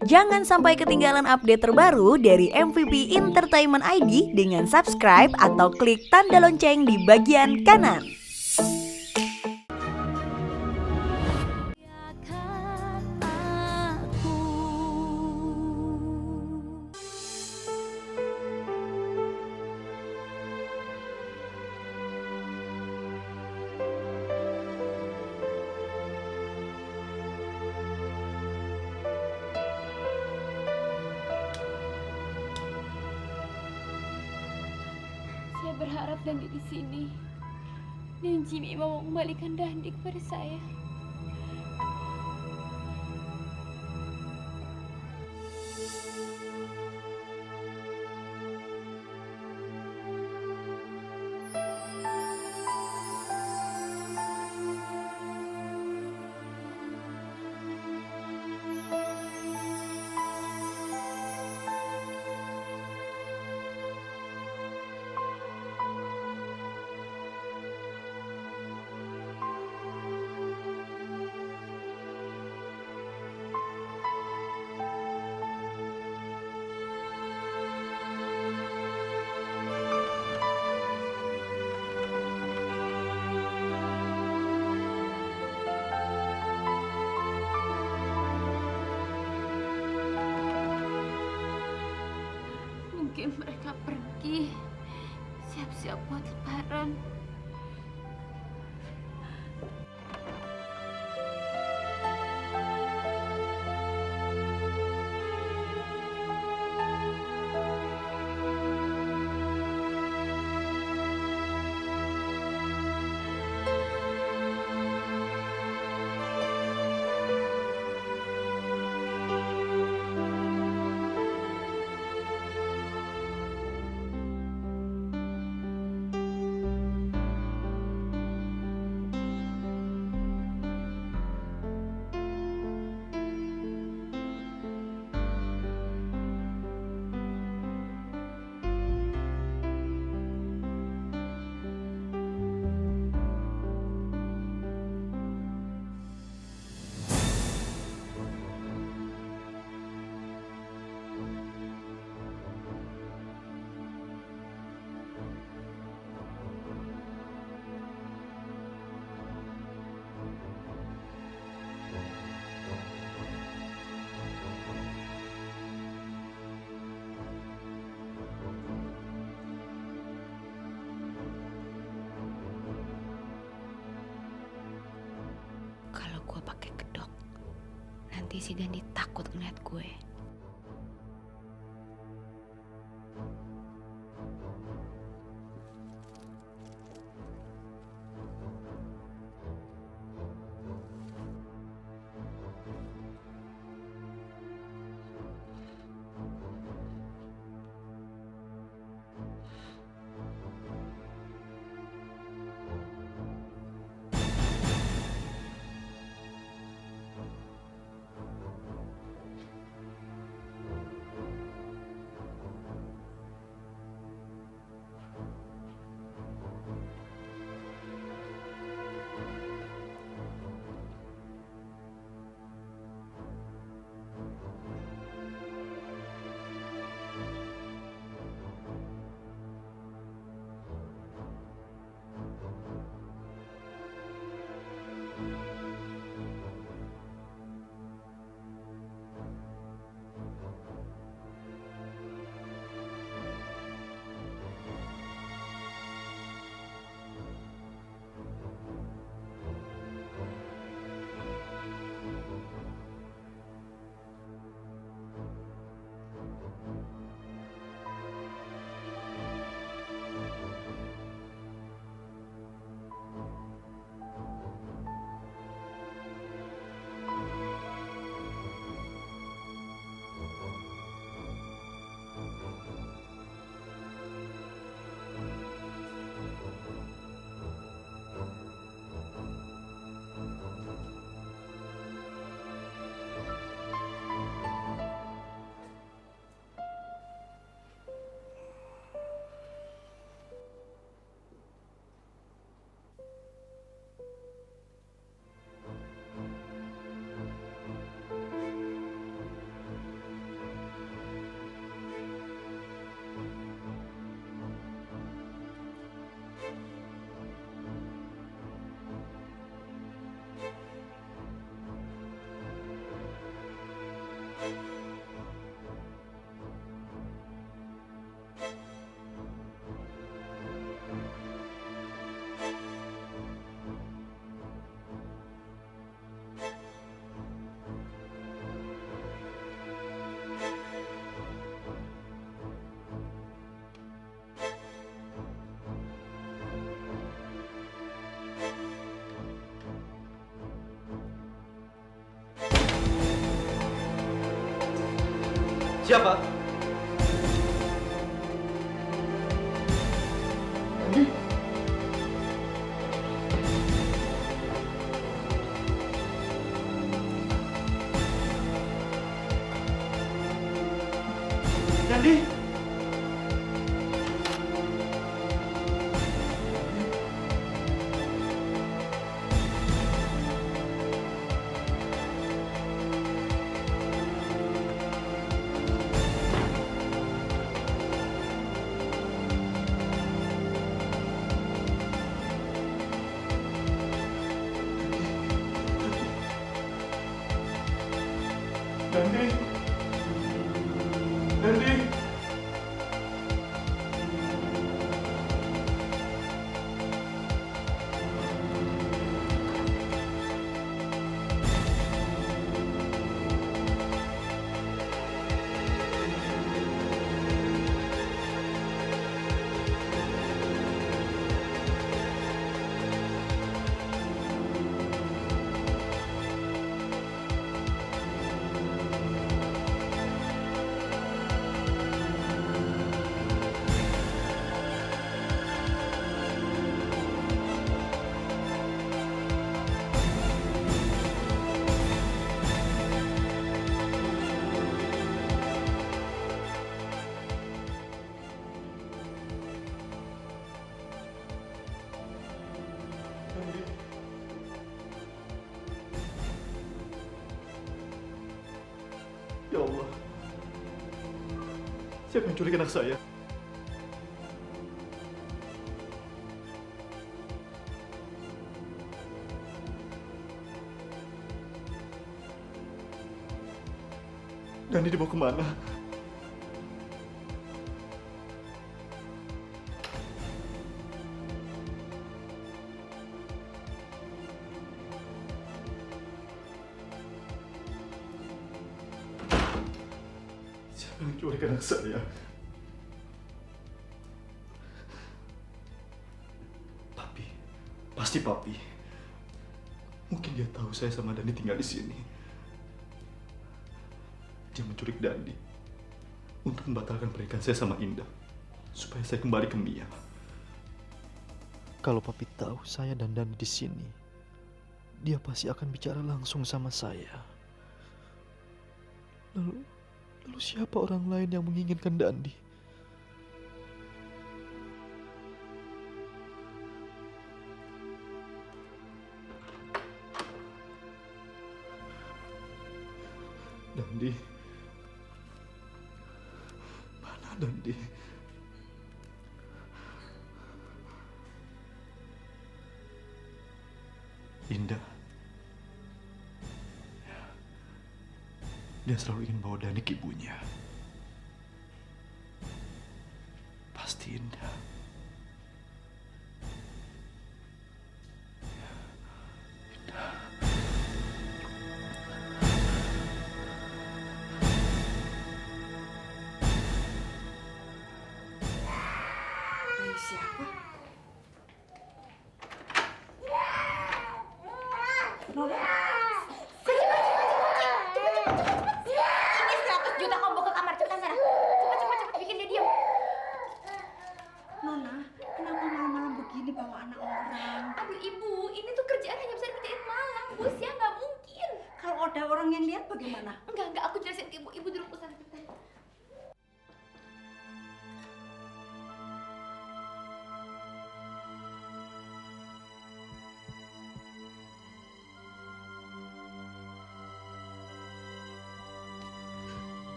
Jangan sampai ketinggalan update terbaru dari MVP Entertainment ID dengan subscribe atau klik tanda lonceng di bagian kanan. Saya berharap Dandi di sini dan Jimmy mau mengembalikan Dandi kepada saya. Mungkin mereka pergi siap-siap buat lebaran. Kalau gue pakai kedok, nanti si Dandi takut ngeliat gue. Siapa? Dandi? Dandi? Dandi? Ya Allah, siapa yang culik anak saya? Dan dia dibawa kemana? Siapa yang culik anak saya? Papi, pasti Papi. Mungkin dia tahu saya sama Dani tinggal di sini. Dia menculik Dandi untuk membatalkan pernikahan saya sama Indah supaya saya kembali ke Mia. Kalau Papi tahu saya dan Dani di sini, dia pasti akan bicara langsung sama saya. Lalu siapa orang lain yang menginginkan Dandi? Dandi, mana Dandi? Indah. Dia selalu ingin bawa Dani ke ibunya. Pasti Indah. Siapa? Ini 100 juta kamu bawa ke kamar, cepetan sana. Cepet, bikin dia diam. Nona, kenapa malam-malam begini bawa anak orang? Aduh ibu, ini tuh kerjaan hanya bisa dikerjain malam, Bu. Siang nggak mungkin. Kalau ada orang yang lihat bagaimana? Enggak, aku jelasin ke ibu. Ibu duduk sana, cepetan.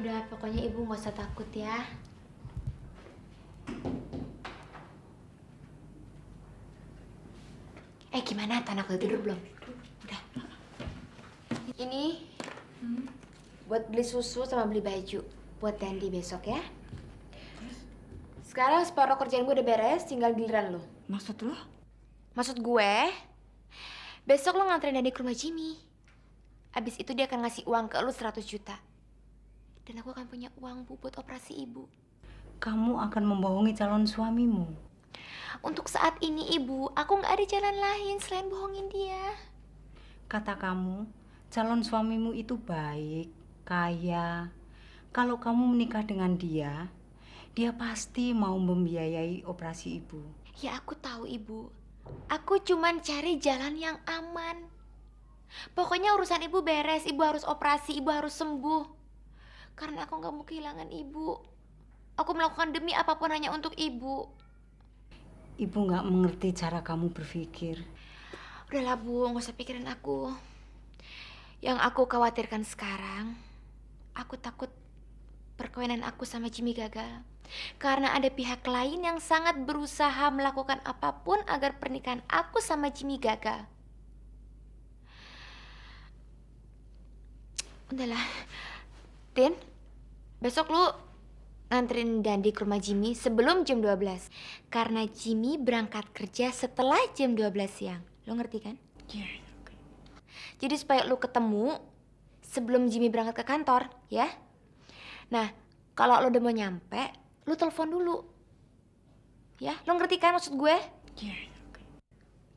Udah, pokoknya ibu nggak usah takut ya. Gimana? Anak udah tidur belum? Udah. Ini buat beli susu sama beli baju. buat Dandi besok ya. Sekarang separuh kerjaan gue udah beres, tinggal giliran lo. Maksud lo? Maksud gue, besok lo nganterin Dandi ke rumah Jimmy. Abis itu dia akan ngasih uang ke lo 100 juta. Dan aku akan punya uang, Bu, buat operasi ibu. Kamu akan membohongi calon suamimu. Untuk saat ini, Ibu, aku nggak ada jalan lain selain bohongin dia. Kata kamu, calon suamimu itu baik, kaya. Kalau kamu menikah dengan dia, dia pasti mau membiayai operasi ibu. Ya, aku tahu, Ibu. Aku cuman cari jalan yang aman. Pokoknya urusan ibu beres, ibu harus operasi, ibu harus sembuh. Karena aku nggak mau kehilangan ibu. Aku melakukan demi apapun hanya untuk ibu. Ibu nggak mengerti cara kamu berpikir. Udahlah, Bu, nggak usah pikirin aku. Yang aku khawatirkan sekarang, aku takut perkawinan aku sama Jimmy gagal. Karena ada pihak lain yang sangat berusaha melakukan apapun agar pernikahan aku sama Jimmy gagal. Udahlah, Tin, besok lu nganterin Dandi ke rumah Jimmy sebelum jam 12. Karena Jimmy berangkat kerja setelah jam 12 siang. Lo ngerti kan? Iya. Jadi supaya lu ketemu sebelum Jimmy berangkat ke kantor, ya. Nah, kalau lo udah mau nyampe, lu telepon dulu. Ya, lo ngerti kan maksud gue? Iya.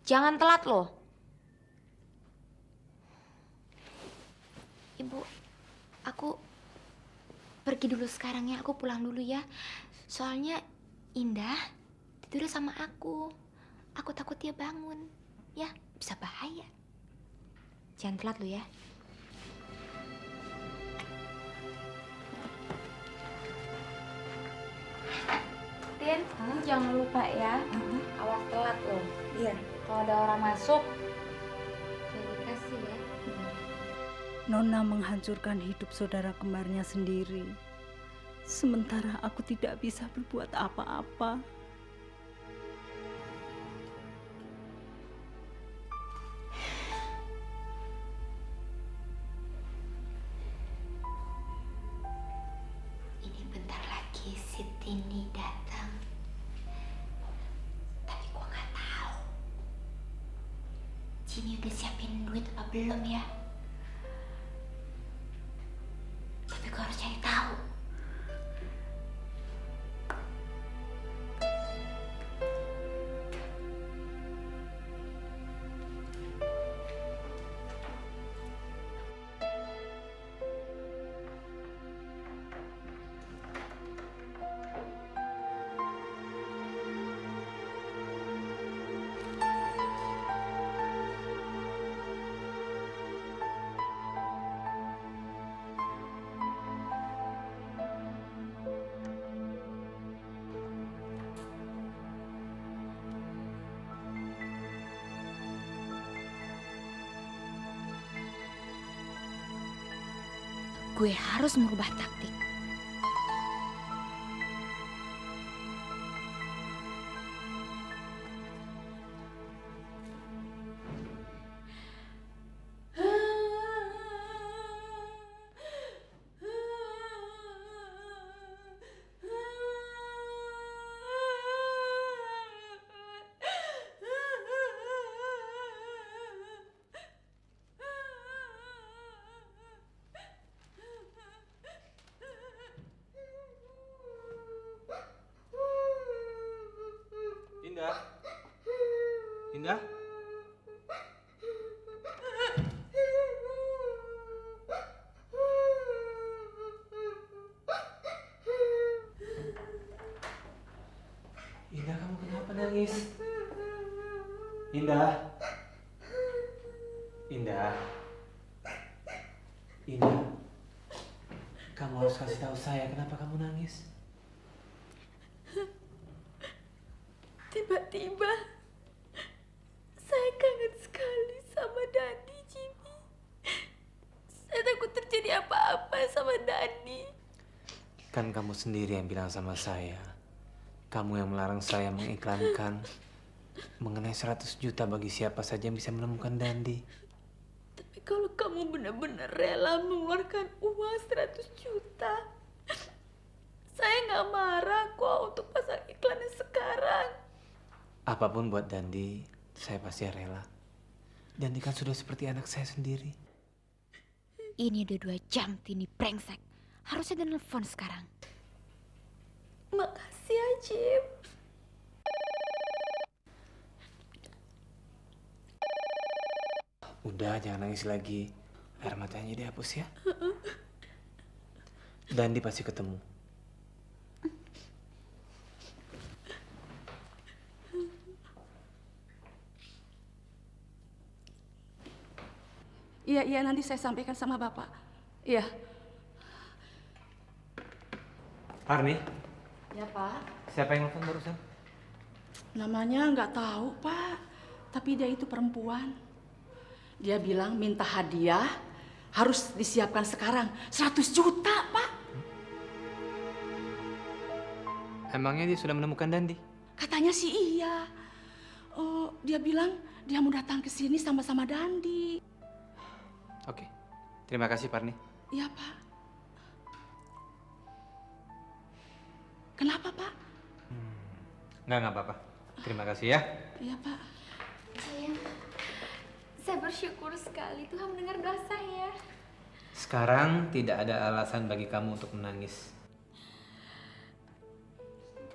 Jangan telat lo. Ibu, aku pergi dulu sekarang ya, aku pulang dulu ya. Soalnya Indah tidur sama aku. Aku takut dia bangun. Ya, bisa bahaya. Jangan telat lu ya. Tin, jangan lupa ya. Awas telat lo. Iya. Kalau ada orang masuk, jangan dikasih ya. Nona menghancurkan hidup saudara kembarnya sendiri. Sementara aku tidak bisa berbuat apa-apa. Ini bentar lagi si Tini datang. Tapi gua nggak tahu. Jimmy udah siapin duit apa belum ya? Tapi gua harus cari tahu. Gue harus merubah taktik. Indah? Indah? Indah, kamu kenapa nangis? Indah? Indah? Indah? Kamu harus kasih tahu saya kenapa kamu nangis. Tiba-tiba saya kangen sekali sama Dani, Jimmy. Saya takut terjadi apa-apa sama Dani. Kan kamu sendiri yang bilang sama saya. Kamu yang melarang saya mengiklankan mengenai 100 juta bagi siapa saja yang bisa menemukan Dandi. Tapi kalau kamu benar-benar rela mengeluarkan uang 100 juta, Apapun buat Dandi, saya pasti rela. Dandi kan sudah seperti anak saya sendiri. Ini udah 2 jam Tini brengsek. Harusnya dia nelfon sekarang. Makasih ya, Jim. Udah, jangan nangis lagi. Air matanya dihapus ya. Dandi pasti ketemu. Iya, nanti saya sampaikan sama Bapak. Iya. Parni, Ya, Pak. siapa yang nelfon barusan? Namanya nggak tahu, Pak. Tapi dia itu perempuan. Dia bilang minta hadiah harus disiapkan sekarang. 100 juta, Pak. Emangnya dia sudah menemukan Dandi? Katanya sih iya. Oh, dia bilang dia mau datang ke sini sama-sama Dandi. Oke, terima kasih Parni. Iya, Pak. Kenapa, Pak? Nggak apa-apa. Terima kasih ya. Iya, Pak. Sayang, saya bersyukur sekali Tuhan mendengar doa saya. Sekarang tidak ada alasan bagi kamu untuk menangis.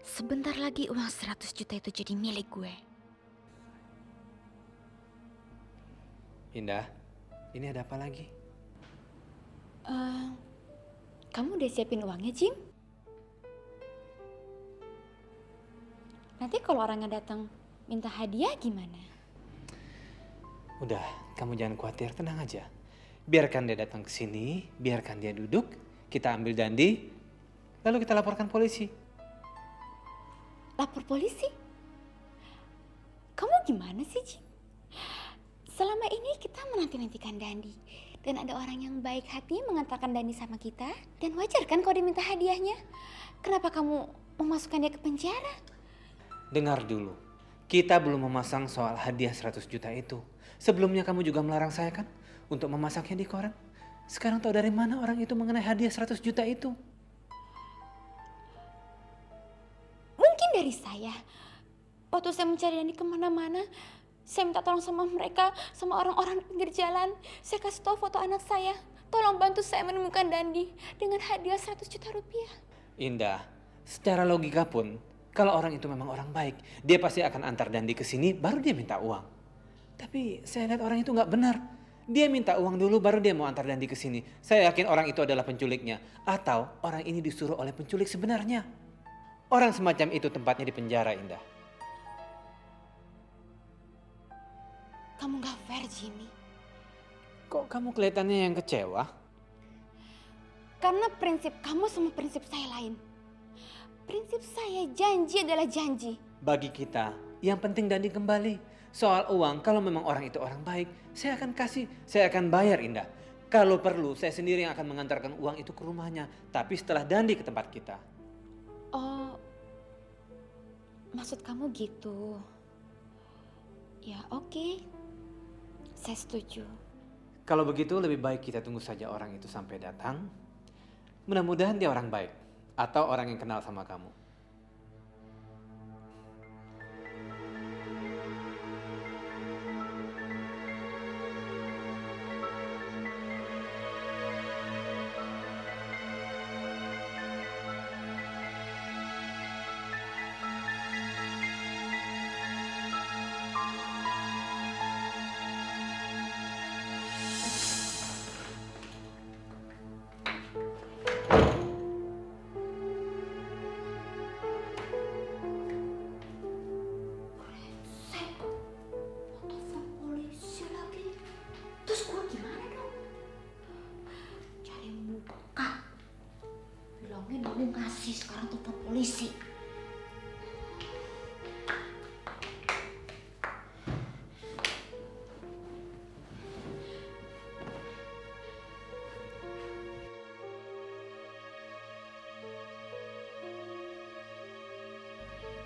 Sebentar lagi uang 100 juta itu jadi milik gue. Indah, ini ada apa lagi? Kamu udah siapin uangnya, Jim? Nanti kalau orangnya datang minta hadiah gimana? Udah, kamu jangan khawatir, tenang aja. Biarkan dia datang ke sini, biarkan dia duduk, kita ambil Dandi, lalu kita laporkan polisi. Lapor polisi? Kamu gimana sih, Jim? Selama ini kita menanti-nantikan Dandi. Dan ada orang yang baik hati mengantarkan Dandi sama kita. Dan wajar kan kalau diminta hadiahnya? Kenapa kamu memasukkan dia ke penjara? Dengar dulu, kita belum memasang soal hadiah 100 juta itu. Sebelumnya kamu juga melarang saya kan untuk memasangnya di koran. Sekarang tahu dari mana orang itu mengenai hadiah 100 juta itu? Mungkin dari saya. Waktu saya mencari Dandi kemana-mana, saya minta tolong sama mereka, sama orang-orang di pinggir jalan. Saya kasih tahu foto anak saya. Tolong bantu saya menemukan Dandi dengan hadiah 100 juta rupiah. Indah, secara logika pun, kalau orang itu memang orang baik, dia pasti akan antar Dandi ke sini, baru dia minta uang. Tapi saya lihat orang itu nggak benar. Dia minta uang dulu, baru dia mau antar Dandi ke sini. Saya yakin orang itu adalah penculiknya, atau orang ini disuruh oleh penculik sebenarnya. Orang semacam itu tempatnya di penjara, Indah. Kamu gak fair, Jimmy. Kok kamu kelihatannya yang kecewa? Karena prinsip kamu sama prinsip saya lain. Prinsip saya janji adalah janji. Bagi kita, yang penting Dandi kembali. Soal uang, kalau memang orang itu orang baik, saya akan kasih, saya akan bayar, Indah. Kalau perlu, saya sendiri yang akan mengantarkan uang itu ke rumahnya. Tapi setelah Dandi ke tempat kita. Oh, maksud kamu gitu. Ya oke, saya setuju. Kalau begitu lebih baik kita tunggu saja orang itu sampai datang. Mudah-mudahan dia orang baik. Atau orang yang kenal sama kamu. Telepon polisi lagi. Terus gue gimana dong? Cari muka. Bilangin mau ngasih, sekarang telepon polisi.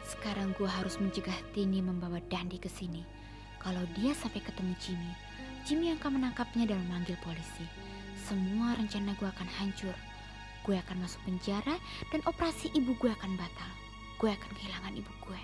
Sekarang gue harus mencegah Tini membawa Dandi ke sini. Kalau dia sampai ketemu Jimmy, Jimmy akan menangkapnya dan memanggil polisi. Semua rencana gue akan hancur. Gue akan masuk penjara dan operasi ibu gue akan batal. Gue akan kehilangan ibu gue.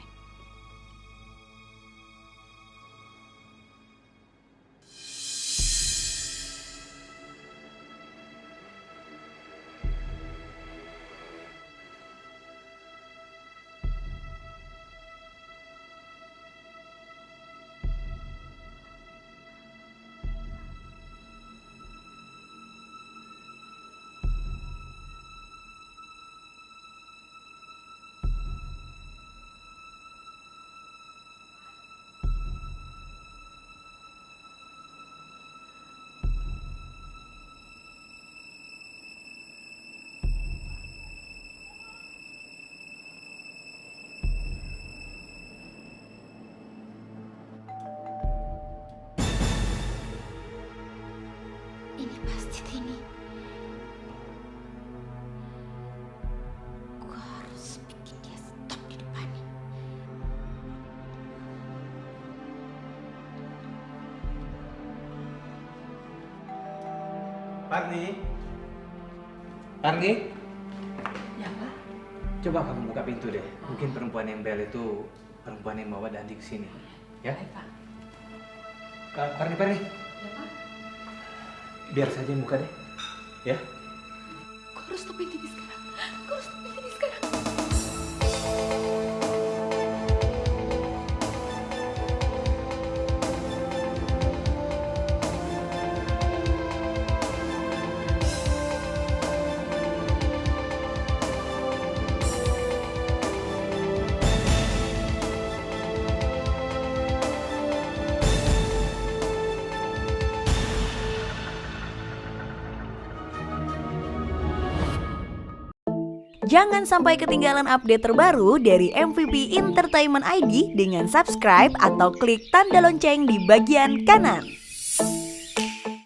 Parni? Parni? Ya, Pak. Coba kamu buka pintu deh. Mungkin perempuan yang bel itu perempuan yang bawa Dandi ke sini. Ya? Baik, Pak. Parni, Parni. Ya, Pak. Biar saja yang buka deh. Ya? Kau harus stopin ini sekarang. Kau harus stopin ini sekarang. Jangan sampai ketinggalan update terbaru dari MVP Entertainment ID dengan subscribe atau klik tanda lonceng di bagian kanan.